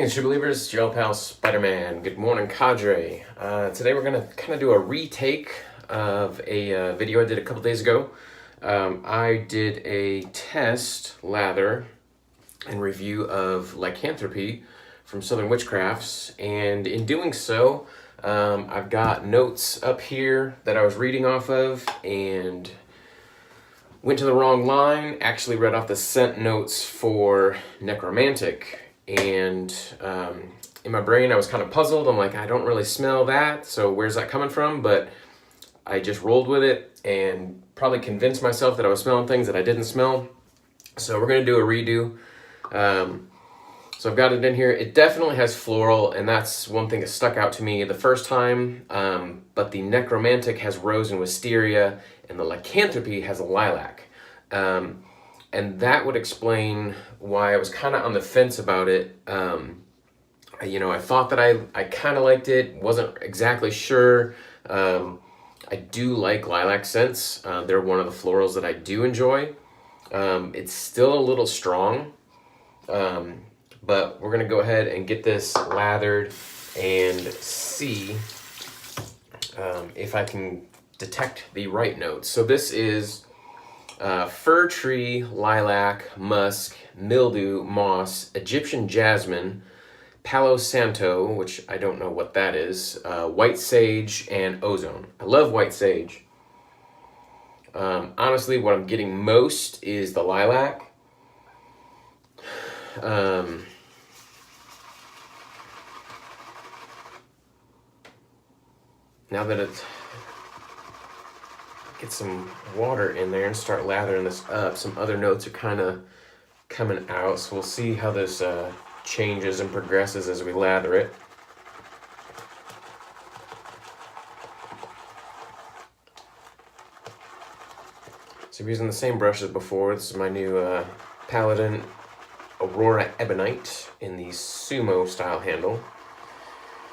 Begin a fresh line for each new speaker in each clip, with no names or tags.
Greetings, true believers. Gel Pal Spider-Man. Good morning, Cadre. Today we're going to kind of do a retake of a video I did a couple days ago. I did a test lather and review of Lycanthropy from Southern Witchcrafts, and in doing so, I've got notes up here that I was reading off of and went to the wrong line. Actually read off the scent notes for Necromantic. And in my brain, I was kind of puzzled. I'm like, I don't really smell that, so where's that coming from? But I just rolled with it and probably convinced myself that I was smelling things that I didn't smell. So we're going to do a redo. So I've got it in here. It definitely has floral, and that's one thing that stuck out to me the first time. But the Necromantic has rose and wisteria, and the Lycanthropy has lilac. And that would explain why I was kind of on the fence about it. I thought that I kind of liked it, wasn't exactly sure. I do like lilac scents. They're one of the florals that I do enjoy. It's still a little strong, but we're going to go ahead and get this lathered and see if I can detect the right notes. So this is fir tree, lilac, musk, mildew, moss, Egyptian jasmine, palo santo, which I don't know what that is, white sage, and ozone. I love white sage. Honestly, what I'm getting most is the lilac. Now that it's get some water in there and start lathering this up. Some other notes are kind of coming out, so we'll see how this changes and progresses as we lather it. So I'm using the same brush as before. This is my new Paladin Aurora Ebonite in the Sumo style handle.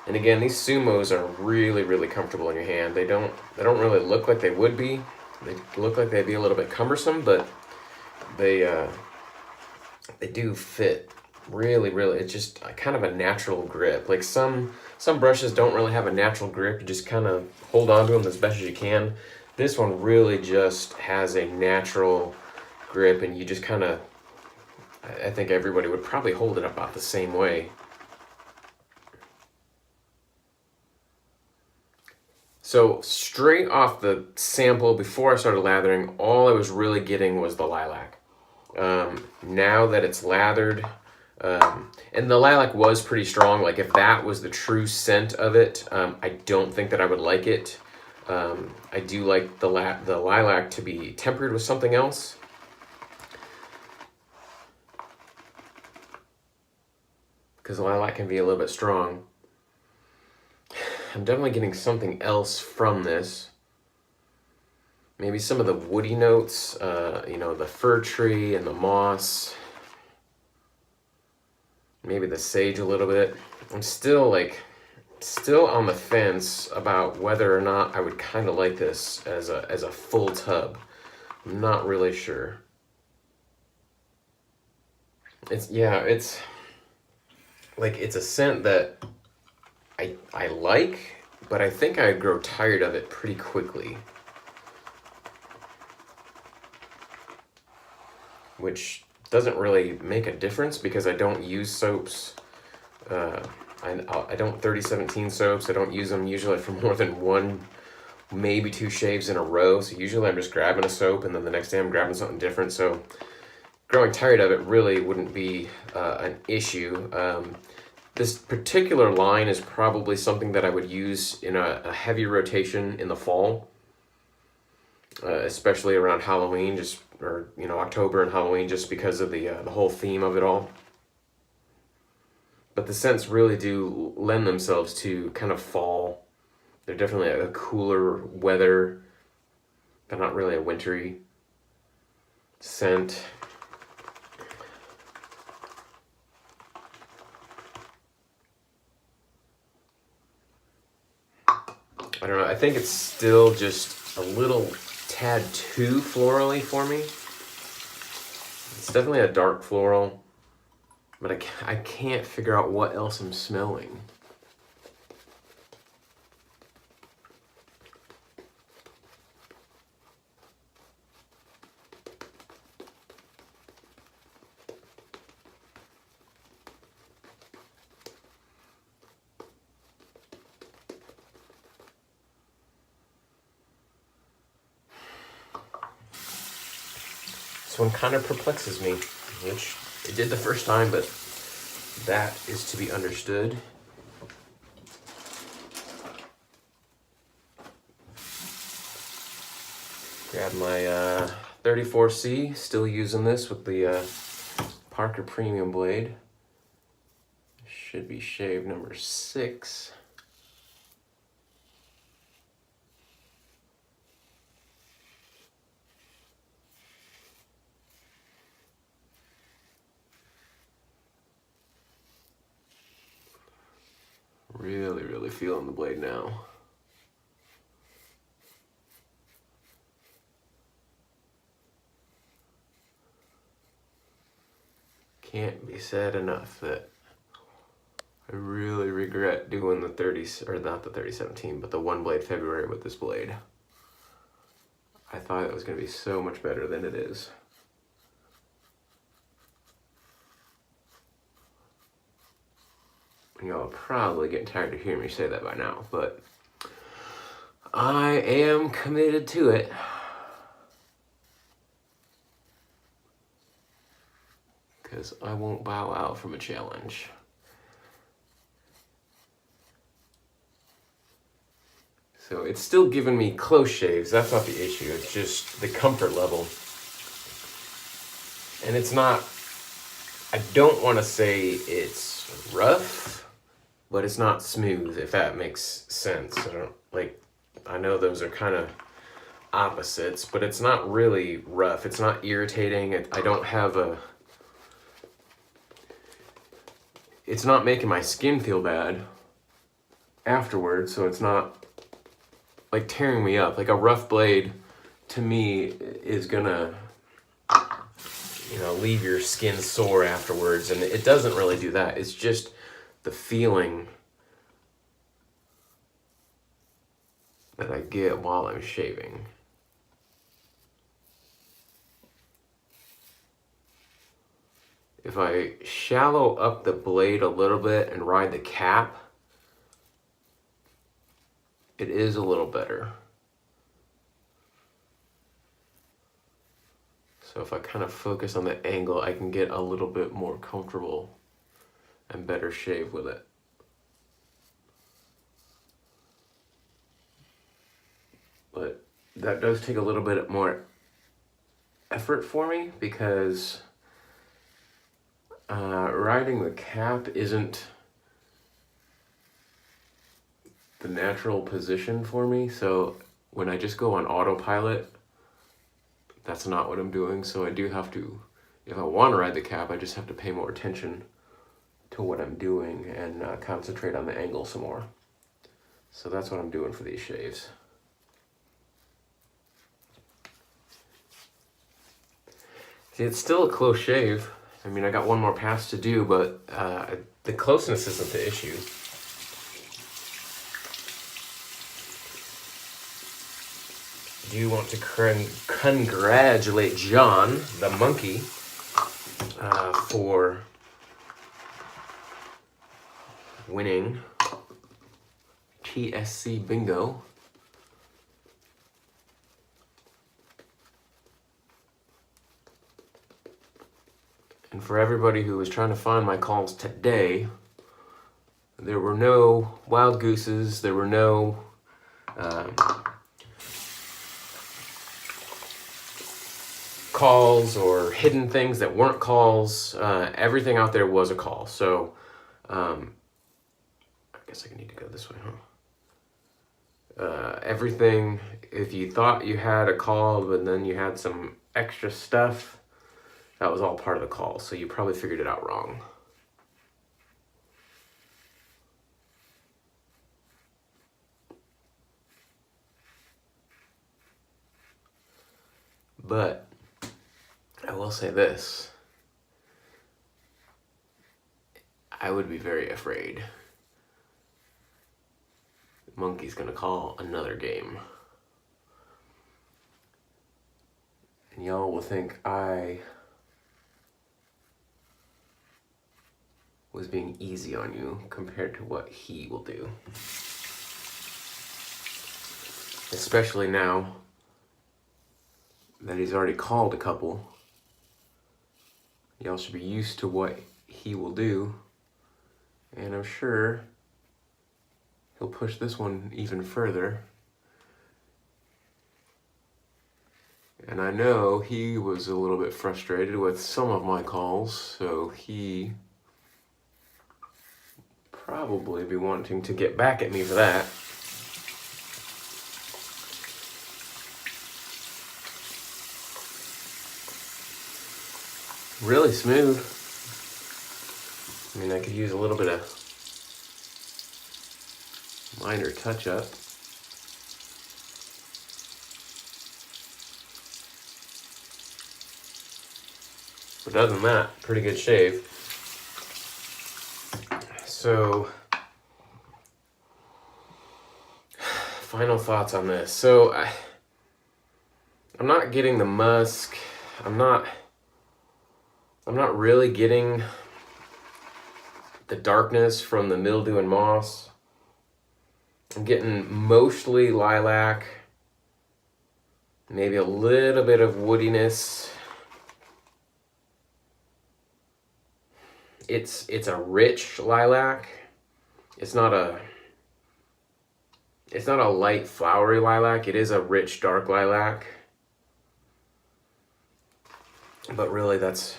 And again, these Sumos are really, really comfortable in your hand. They don't really look like they would be. They look like they'd be a little bit cumbersome, but they do fit really, really. It's just kind of a natural grip. Like some brushes don't really have a natural grip. You just kind of hold on to them as best as you can. This one really just has a natural grip, and you just kind of, I think everybody would probably hold it about the same way. So straight off the sample, before I started lathering, all I was really getting was the lilac. Now that it's lathered, and the lilac was pretty strong, like if that was the true scent of it, I don't think that I would like it. I do like the lilac to be tempered with something else. Because lilac can be a little bit strong. I'm definitely getting something else from this. Maybe some of the woody notes, the fir tree and the moss. Maybe the sage a little bit. I'm still on the fence about whether or not I would kind of like this as a full tub. I'm not really sure. It's a scent that I like, but I think I'd grow tired of it pretty quickly. Which doesn't really make a difference because I don't use soaps. I don't 3017 soaps. I don't use them usually for more than one, maybe two shaves in a row. So usually I'm just grabbing a soap and then the next day I'm grabbing something different. So growing tired of it really wouldn't be an issue. This particular line is probably something that I would use in a heavy rotation in the fall, especially around Halloween, October and Halloween, just because of the whole theme of it all. But the scents really do lend themselves to kind of fall. They're definitely a cooler weather. They're not really a wintry scent. I don't know, I think it's still just a little tad too florally for me. It's definitely a dark floral, but I can't figure out what else I'm smelling. This one kind of perplexes me, which it did the first time, but that is to be understood. Grab my 34C, still using this with the Parker Premium blade. Should be shave number 6. Really feeling the blade now. Can't be said enough that I really regret doing the 30, or not the 3017, but the one blade February with this blade. I thought it was going to be so much better than it is. Y'all are probably getting tired of hearing me say that by now, but I am committed to it. Because I won't bow out from a challenge. So it's still giving me close shaves. That's not the issue. It's just the comfort level. And it's not, I don't want to say it's rough, but it's not smooth, if that makes sense. I know those are kind of opposites, but it's not really rough. It's not irritating. I don't have it's not making my skin feel bad afterwards, so it's not like tearing me up. Like a rough blade to me is gonna, leave your skin sore afterwards, and it doesn't really do that. It's just the feeling that I get while I'm shaving. If I shallow up the blade a little bit and ride the cap, it is a little better. So if I kind of focus on the angle, I can get a little bit more comfortable and better shave with it. But that does take a little bit more effort for me because riding the cap isn't the natural position for me. So when I just go on autopilot, that's not what I'm doing. So I do have to, if I want to ride the cap, I just have to pay more attention to what I'm doing and concentrate on the angle some more. So that's what I'm doing for these shaves. See, it's still a close shave. I mean, I got one more pass to do, but the closeness isn't the issue. I do want to congratulate John, the monkey, for winning TSC Bingo. And for everybody who was trying to find my calls today, there were no wild gooses, there were no calls or hidden things that weren't calls. Everything out there was a call. So I guess I need to go this way, huh? Everything, if you thought you had a call, but then you had some extra stuff, that was all part of the call, so you probably figured it out wrong. But I will say this. I would be very afraid. Monkey's gonna call another game. And y'all will think I was being easy on you compared to what he will do. Especially now that he's already called a couple. Y'all should be used to what he will do. And I'm sure he'll push this one even further. And I know he was a little bit frustrated with some of my calls, so he probably be wanting to get back at me for that. Really smooth. I mean, I could use a little bit of minor touch-up. But other than that, pretty good shave. So, final thoughts on this. So, I'm not getting the musk. I'm not really getting the darkness from the mildew and moss. I'm getting mostly lilac, maybe a little bit of woodiness. It's a rich lilac. It's not a light flowery lilac. It is a rich dark lilac. But really that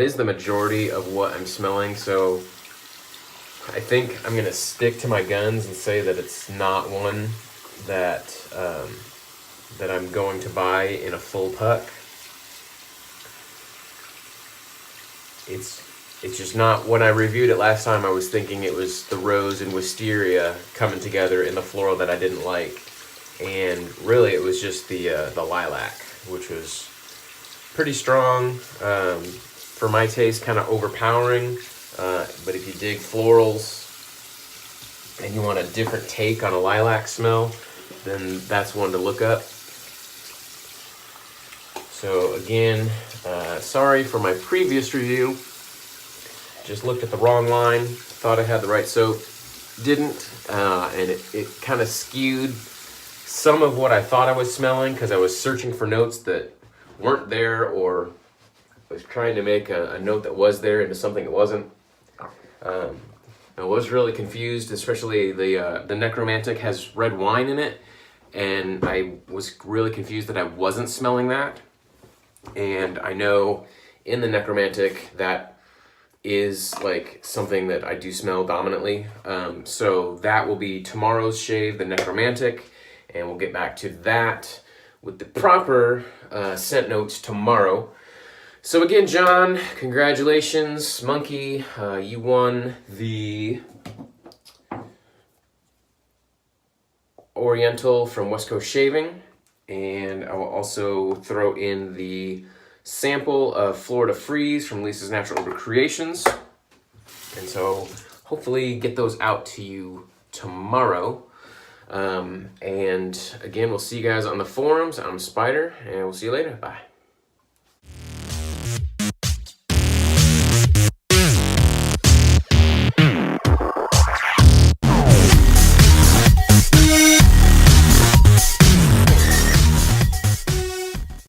is the majority of what I'm smelling. So I think I'm gonna stick to my guns and say that it's not one that that I'm going to buy in a full puck. It's just not. When I reviewed it last time, I was thinking it was the rose and wisteria coming together in the floral that I didn't like, and really it was just the lilac, which was pretty strong. For my taste, kind of overpowering. But if you dig florals and you want a different take on a lilac smell, then that's one to look up. So again, sorry for my previous review. Just looked at the wrong line, thought I had the right soap, didn't, and it kind of skewed some of what I thought I was smelling because I was searching for notes that weren't there, or I was trying to make a note that was there into something that wasn't. I was really confused, especially the necromantic has red wine in it, and I was really confused that I wasn't smelling that. And I know in the necromantic that is like something that I do smell dominantly. So that will be tomorrow's shave, the necromantic, and we'll get back to that with the proper scent notes tomorrow. So again, John, congratulations. Monkey, you won the Oriental from West Coast Shaving. And I will also throw in the sample of Florida Freeze from Lisa's Natural Urban Creations. And so hopefully get those out to you tomorrow. And again, we'll see you guys on the forums. I'm Spider, and we'll see you later. Bye.